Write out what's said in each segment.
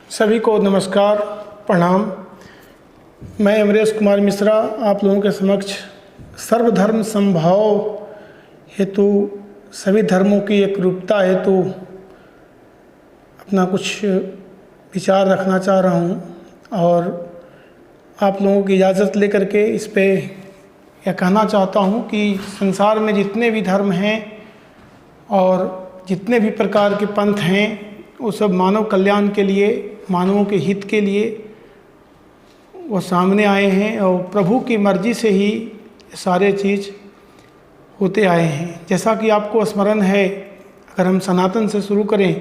सभी को नमस्कार, प्रणाम। मैं अमरेश कुमार मिश्रा आप लोगों के समक्ष सर्वधर्म समभाव हेतु सभी धर्मों की एकरूपता हेतु अपना कुछ विचार रखना चाह रहा हूँ और आप लोगों की इजाज़त लेकर के इस पे यह कहना चाहता हूँ कि संसार में जितने भी धर्म हैं और जितने भी प्रकार के पंथ हैं वो सब मानव कल्याण के लिए, मानवों के हित के लिए वो सामने आए हैं और प्रभु की मर्जी से ही सारे चीज़ होते आए हैं। जैसा कि आपको स्मरण है, अगर हम सनातन से शुरू करें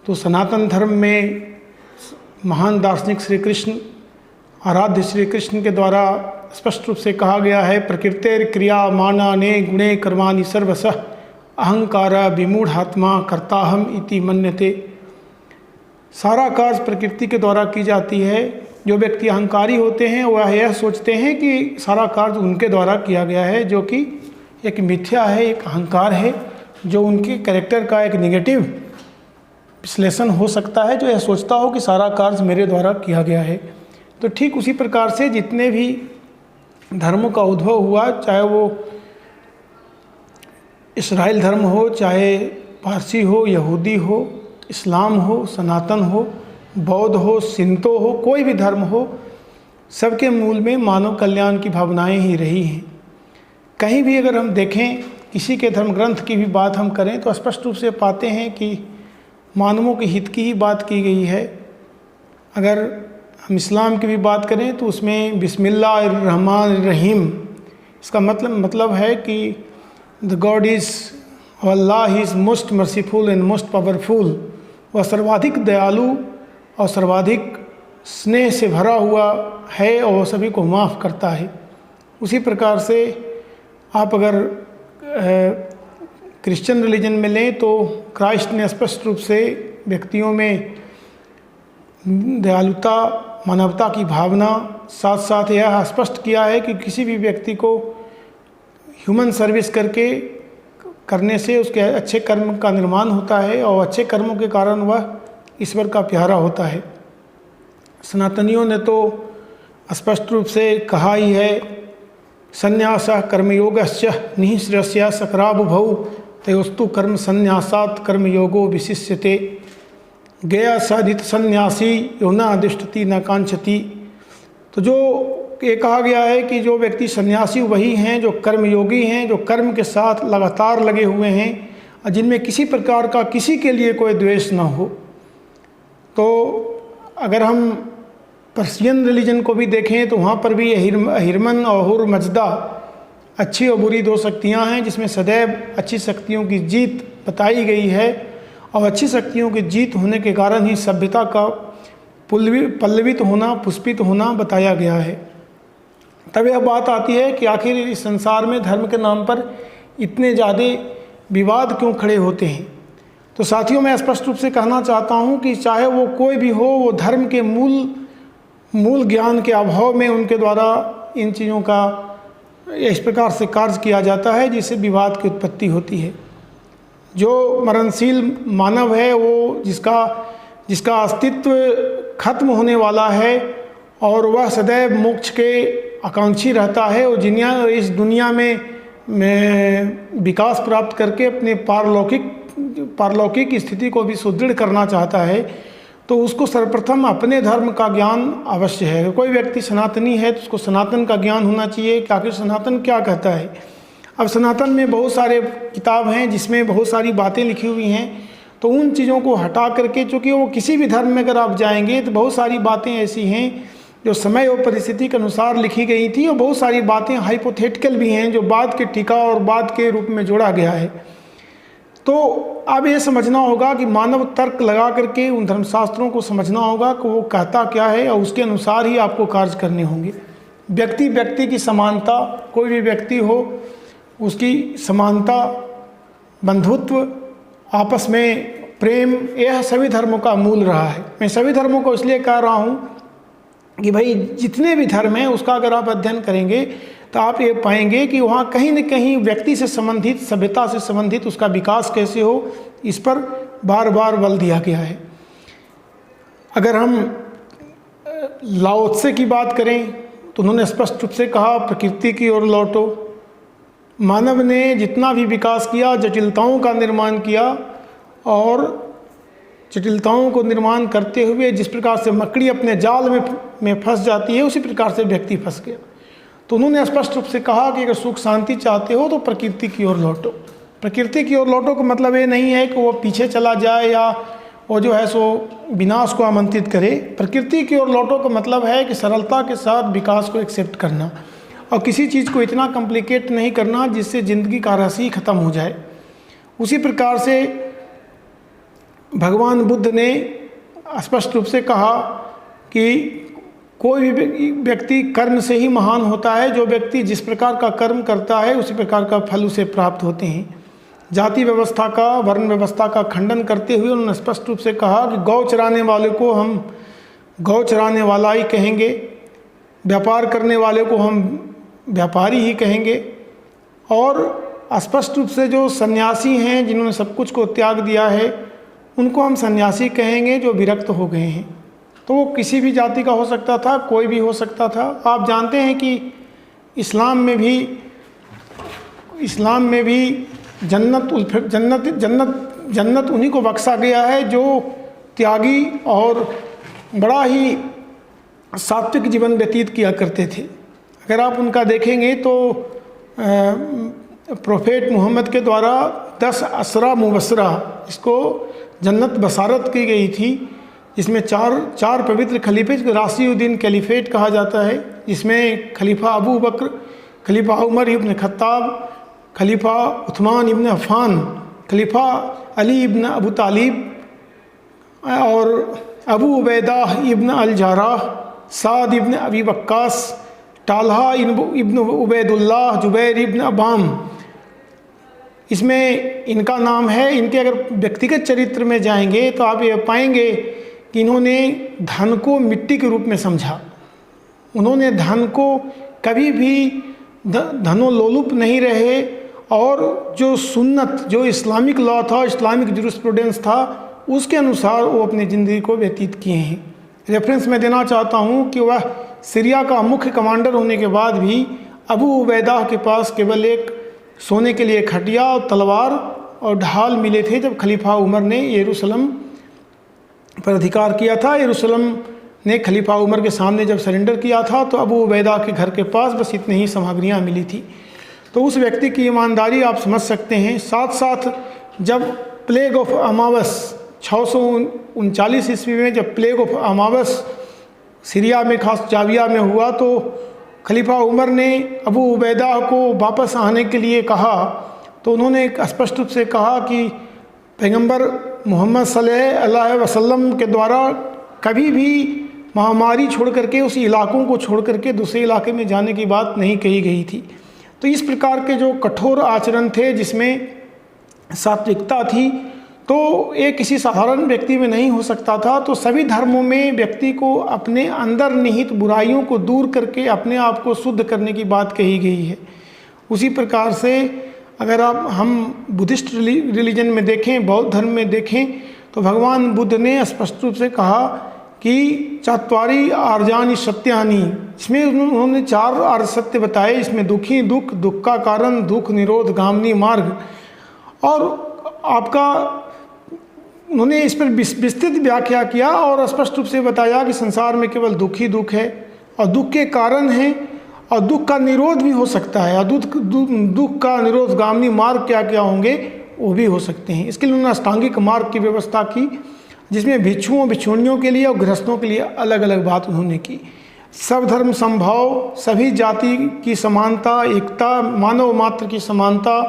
तो सनातन धर्म में महान दार्शनिक श्री कृष्ण, आराध्य श्री कृष्ण के द्वारा स्पष्ट रूप से कहा गया है, प्रकृतेर क्रिया मानाने गुणे कर्माणि सर्वशः अहंकार विमूढ़ात्मा कर्ताहम इति मन्यते। सारा कार्य प्रकृति के द्वारा की जाती है। जो व्यक्ति अहंकारी होते हैं वह यह सोचते हैं कि सारा कार्य उनके द्वारा किया गया है, जो कि एक मिथ्या है, एक अहंकार है, जो उनके कैरेक्टर का एक नेगेटिव विश्लेषण हो सकता है, जो यह सोचता हो कि सारा कार्य मेरे द्वारा किया गया है। तो ठीक उसी प्रकार से जितने भी धर्मों का उद्भव हुआ, चाहे वो इस्राएल धर्म हो, चाहे पारसी हो, यहूदी हो, इस्लाम हो, सनातन हो, बौद्ध हो, सिंतो हो, कोई भी धर्म हो, सबके मूल में मानव कल्याण की भावनाएं ही रही हैं। कहीं भी अगर हम देखें, किसी के धर्म ग्रंथ की भी बात हम करें तो स्पष्ट रूप से पाते हैं कि मानवों के हित की ही बात की गई है। अगर हम इस्लाम की भी बात करें तो उसमें बिस्मिल्लाहिर्रहमानिर्रहीम, इसका मतलब है कि the God is Allah is most merciful and most powerful. वह सर्वाधिक दयालु और सर्वाधिक स्नेह से भरा हुआ है और वह सभी को माफ़ करता है। उसी प्रकार से आप अगर क्रिश्चियन रिलीजन में लें तो क्राइस्ट ने स्पष्ट रूप से व्यक्तियों में दयालुता, मानवता की भावना, साथ साथ यह स्पष्ट किया है कि किसी भी व्यक्ति को ह्यूमन सर्विस करने से उसके अच्छे कर्म का निर्माण होता है और अच्छे कर्मों के कारण वह ईश्वर का प्यारा होता है। सनातनियों ने तो स्पष्ट रूप से कहा ही है, संन्यासः कर्मयोगश्च निःश्रेयस्य सकराबुभौ तयोस्तु कर्म संन्यासात् कर्मयोगो विशिष्यते। गया साधित सन्यासी यो न अधिष्ठति न कांक्षति। तो जो ये कहा गया है कि जो व्यक्ति सन्यासी वही हैं जो कर्मयोगी हैं, जो कर्म के साथ लगातार लगे हुए हैं और जिनमें किसी प्रकार का किसी के लिए कोई द्वेष न हो। तो अगर हम पर्शियन रिलीजन को भी देखें तो वहाँ पर भी हिरमन और हुर मजदा, अच्छी और बुरी दो शक्तियाँ हैं, जिसमें सदैव अच्छी शक्तियों की जीत बताई गई है और अच्छी शक्तियों की जीत होने के कारण ही सभ्यता का पल्लवित होना, पुष्पित होना बताया गया है। तब यह बात आती है कि आखिर इस संसार में धर्म के नाम पर इतने ज़्यादा विवाद क्यों खड़े होते हैं। तो साथियों, मैं स्पष्ट रूप से कहना चाहता हूँ कि चाहे वो कोई भी हो, वो धर्म के मूल ज्ञान के अभाव में उनके द्वारा इन चीज़ों का इस प्रकार से कार्य किया जाता है जिससे विवाद की उत्पत्ति होती है। जो मरणशील मानव है, वो जिसका अस्तित्व खत्म होने वाला है और वह सदैव मोक्ष के आकांक्षी रहता है और इस दुनिया में विकास प्राप्त करके अपने पारलौकिक स्थिति को भी सुदृढ़ करना चाहता है, तो उसको सर्वप्रथम अपने धर्म का ज्ञान अवश्य है। कोई व्यक्ति सनातनी है तो उसको सनातन का ज्ञान होना चाहिए कि आखिर सनातन क्या कहता है। अब सनातन में बहुत सारे किताब हैं जिसमें बहुत सारी बातें लिखी हुई हैं, तो उन चीज़ों को हटा करके, चूँकि वो किसी भी धर्म में अगर आप जाएंगे तो बहुत सारी बातें ऐसी हैं जो समय और परिस्थिति के अनुसार लिखी गई थी और बहुत सारी बातें हाइपोथेटिकल भी हैं जो बाद के टीका और बाद के रूप में जोड़ा गया है। तो अब ये समझना होगा कि मानव तर्क लगा करके उन धर्मशास्त्रों को समझना होगा कि वो कहता क्या है और उसके अनुसार ही आपको कार्य करने होंगे। व्यक्ति की समानता, कोई भी व्यक्ति हो उसकी समानता, बंधुत्व, आपस में प्रेम, यह सभी धर्मों का मूल रहा है। मैं सभी धर्मों को इसलिए कह रहा हूँ कि भाई जितने भी धर्म हैं उसका अगर आप अध्ययन करेंगे तो आप ये पाएंगे कि वहाँ कहीं न कहीं व्यक्ति से संबंधित, सभ्यता से संबंधित उसका विकास कैसे हो, इस पर बार बार बल दिया गया है। अगर हम लाओ त्से की बात करें तो उन्होंने स्पष्ट रूप से कहा प्रकृति की ओर लौटो। मानव ने जितना भी विकास किया, जटिलताओं का निर्माण किया, और जटिलताओं को निर्माण करते हुए जिस प्रकार से मकड़ी अपने जाल में फंस जाती है, उसी प्रकार से व्यक्ति फंस गया। तो उन्होंने स्पष्ट रूप से कहा कि अगर सुख शांति चाहते हो तो प्रकृति की ओर लौटो। प्रकृति की ओर लौटो का मतलब ये नहीं है कि वो पीछे चला जाए या वो जो है सो विनाश को आमंत्रित करे। प्रकृति की ओर लौटो का मतलब है कि सरलता के साथ विकास को एक्सेप्ट करना और किसी चीज़ को इतना कॉम्प्लिकेट नहीं करना जिससे ज़िंदगी का रस ही ख़त्म हो जाए। उसी प्रकार से भगवान बुद्ध ने स्पष्ट रूप से कहा कि कोई भी व्यक्ति कर्म से ही महान होता है। जो व्यक्ति जिस प्रकार का कर्म करता है उसी प्रकार का फल उसे प्राप्त होते हैं। जाति व्यवस्था का, वर्ण व्यवस्था का खंडन करते हुए उन्होंने स्पष्ट रूप से कहा कि गौ चराने वाले को हम गौ चराने वाला ही कहेंगे, व्यापार करने वाले को हम व्यापारी ही कहेंगे, और स्पष्ट रूप से जो सन्यासी हैं जिन्होंने सब कुछ को त्याग दिया है उनको हम सन्यासी कहेंगे जो विरक्त हो गए हैं। तो वो किसी भी जाति का हो सकता था, कोई भी हो सकता था। आप जानते हैं कि इस्लाम में भी जन्नत उन्हीं को बख्शा गया है जो त्यागी और बड़ा ही सात्विक जीवन व्यतीत किया करते थे। अगर आप उनका देखेंगे तो प्रोफेट मोहम्मद के द्वारा 10 असरा मुबसरा इसको जन्नत बसारत की गई थी, जिसमें चार पवित्र खलीफे राशिउद्दीन कैलिफेट कहा जाता है, जिसमें खलीफा अबू बकर, खलीफा उमर इब्न खत्ताब, खलीफा उस्मान इब्न अफ़ान, खलीफा अली इब्न अबू तालिब और अबू उबैदा इब्न अल जर्राह, साद इब्न अबी वक्कास, तालहा इब्न उबैदुल्लाह, जुबैर इब्न अबाम, इसमें इनका नाम है। इनके अगर व्यक्तिगत चरित्र में जाएंगे तो आप ये पाएंगे कि इन्होंने धन को मिट्टी के रूप में समझा। उन्होंने धन को कभी भी धनोलोलुप नहीं रहे, और जो सुन्नत, जो इस्लामिक लॉ था, इस्लामिक जुरिस्प्रूडेंस था, उसके अनुसार वो अपनी ज़िंदगी को व्यतीत किए हैं। रेफरेंस मैं देना चाहता हूँ कि वह सीरिया का मुख्य कमांडर होने के बाद भी अबू उबैदा के पास केवल एक सोने के लिए खटिया और तलवार और ढाल मिले थे जब खलीफा उमर ने यरूशलेम पर अधिकार किया था। यरूशलेम ने खलीफा उमर के सामने जब सरेंडर किया था तो अबू उबैदा के घर के पास बस इतनी ही सामग्रियाँ मिली थी। तो उस व्यक्ति की ईमानदारी आप समझ सकते हैं। साथ साथ जब प्लेग ऑफ अमावस 639 ईस्वी में जब प्लेग ऑफ अमावस सीरिया में, खास जाविया में हुआ, तो खलीफा उमर ने अबू उबैदा को वापस आने के लिए कहा। तो उन्होंने स्पष्ट रूप से कहा कि पैगंबर मोहम्मद सल्लल्लाहु अलैहि वसल्लम के द्वारा कभी भी महामारी छोड़ करके, उस इलाकों को छोड़ करके दूसरे इलाके में जाने की बात नहीं कही गई थी। तो इस प्रकार के जो कठोर आचरण थे जिसमें सात्विकता थी, तो ये किसी साधारण व्यक्ति में नहीं हो सकता था। तो सभी धर्मों में व्यक्ति को अपने अंदर निहित बुराइयों को दूर करके अपने आप को शुद्ध करने की बात कही गई है। उसी प्रकार से अगर हम बुद्धिस्ट रिलीजन में देखें, बौद्ध धर्म में देखें, तो भगवान बुद्ध ने स्पष्ट रूप से कहा कि चत्वारि आर्यानि सत्यानि, इसमें उन्होंने 4 आर्य सत्य बताए। इसमें दुखी दुख, दुख का कारण, दुख निरोध गामिनी मार्ग, और आपका उन्होंने इस पर विस्तृत व्याख्या किया और स्पष्ट रूप से बताया कि संसार में केवल दुख ही दुख है और दुख के कारण हैं और दुख का निरोध भी हो सकता है, और दुख का निरोध गामिनी मार्ग क्या क्या होंगे वो भी हो सकते हैं। इसके लिए उन्होंने अष्टांगिक मार्ग की व्यवस्था की, जिसमें भिक्षुओं भिक्षुणियों के लिए और गृहस्थों के लिए अलग अलग बात उन्होंने की। सब धर्म संभाव, सभी जाति की समानता, एकता, मानव मात्र की समानता,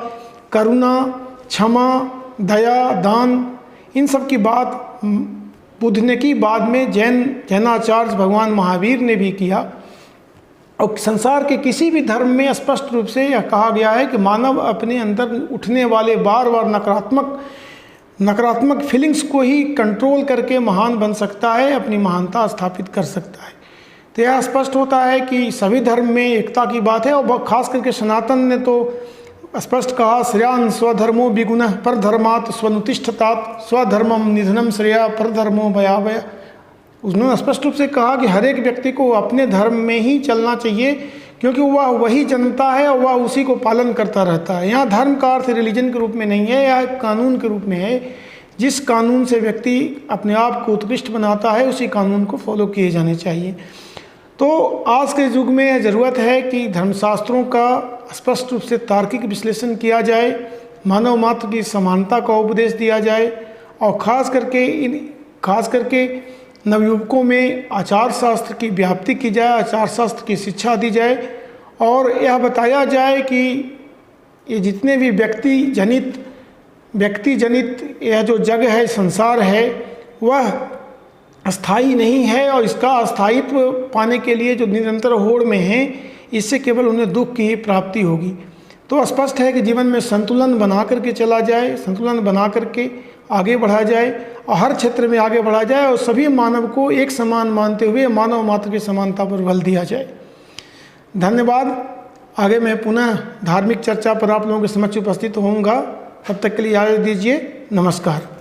करुणा, क्षमा, दया, दान, इन सब की बात बुद्ध ने की। बाद में जैनाचार्य भगवान महावीर ने भी किया। और संसार के किसी भी धर्म में स्पष्ट रूप से यह कहा गया है कि मानव अपने अंदर उठने वाले बार बार नकारात्मक फीलिंग्स को ही कंट्रोल करके महान बन सकता है, अपनी महानता स्थापित कर सकता है। तो यह स्पष्ट होता है कि सभी धर्म में एकता की बात है। और खास करके सनातन ने तो स्पष्ट कहा, श्रेयान स्वधर्मो विगुणः परधर्मात् स्वनुतिष्ठतात्, स्वधर्मम निधनम श्रेया परधर्मो भयावह। उन्होंने स्पष्ट रूप से कहा कि हर एक व्यक्ति को अपने धर्म में ही चलना चाहिए, क्योंकि वह वही जनता है और वह उसी को पालन करता रहता है। यहाँ धर्म का अर्थ रिलीजन के रूप में नहीं है, यह कानून के रूप में है। जिस कानून से व्यक्ति अपने आप को उत्कृष्ट बनाता है, उसी कानून को फॉलो किए जाने चाहिए। तो आज के युग में ज़रूरत है कि धर्मशास्त्रों का स्पष्ट रूप से तार्किक विश्लेषण किया जाए, मानव मात्र की समानता का उपदेश दिया जाए, और ख़ास करके नवयुवकों में आचार शास्त्र की व्याप्ति की जाए, आचार शास्त्र की शिक्षा दी जाए, और यह बताया जाए कि ये जितने भी व्यक्ति जनित यह जो जग है, संसार है, वह अस्थाई नहीं है, और इसका अस्थायित्व पाने के लिए जो निरंतर होड़ में है, इससे केवल उन्हें दुख की ही प्राप्ति होगी। तो स्पष्ट है कि जीवन में संतुलन बना करके चला जाए, संतुलन बना करके आगे बढ़ा जाए, और हर क्षेत्र में आगे बढ़ा जाए, और सभी मानव को एक समान मानते हुए मानव मात्र की समानता पर बल दिया जाए। धन्यवाद। आगे मैं पुनः धार्मिक चर्चा पर आप लोगों के समक्ष उपस्थित होऊंगा। तब तक के लिए आज्ञा दीजिए। नमस्कार।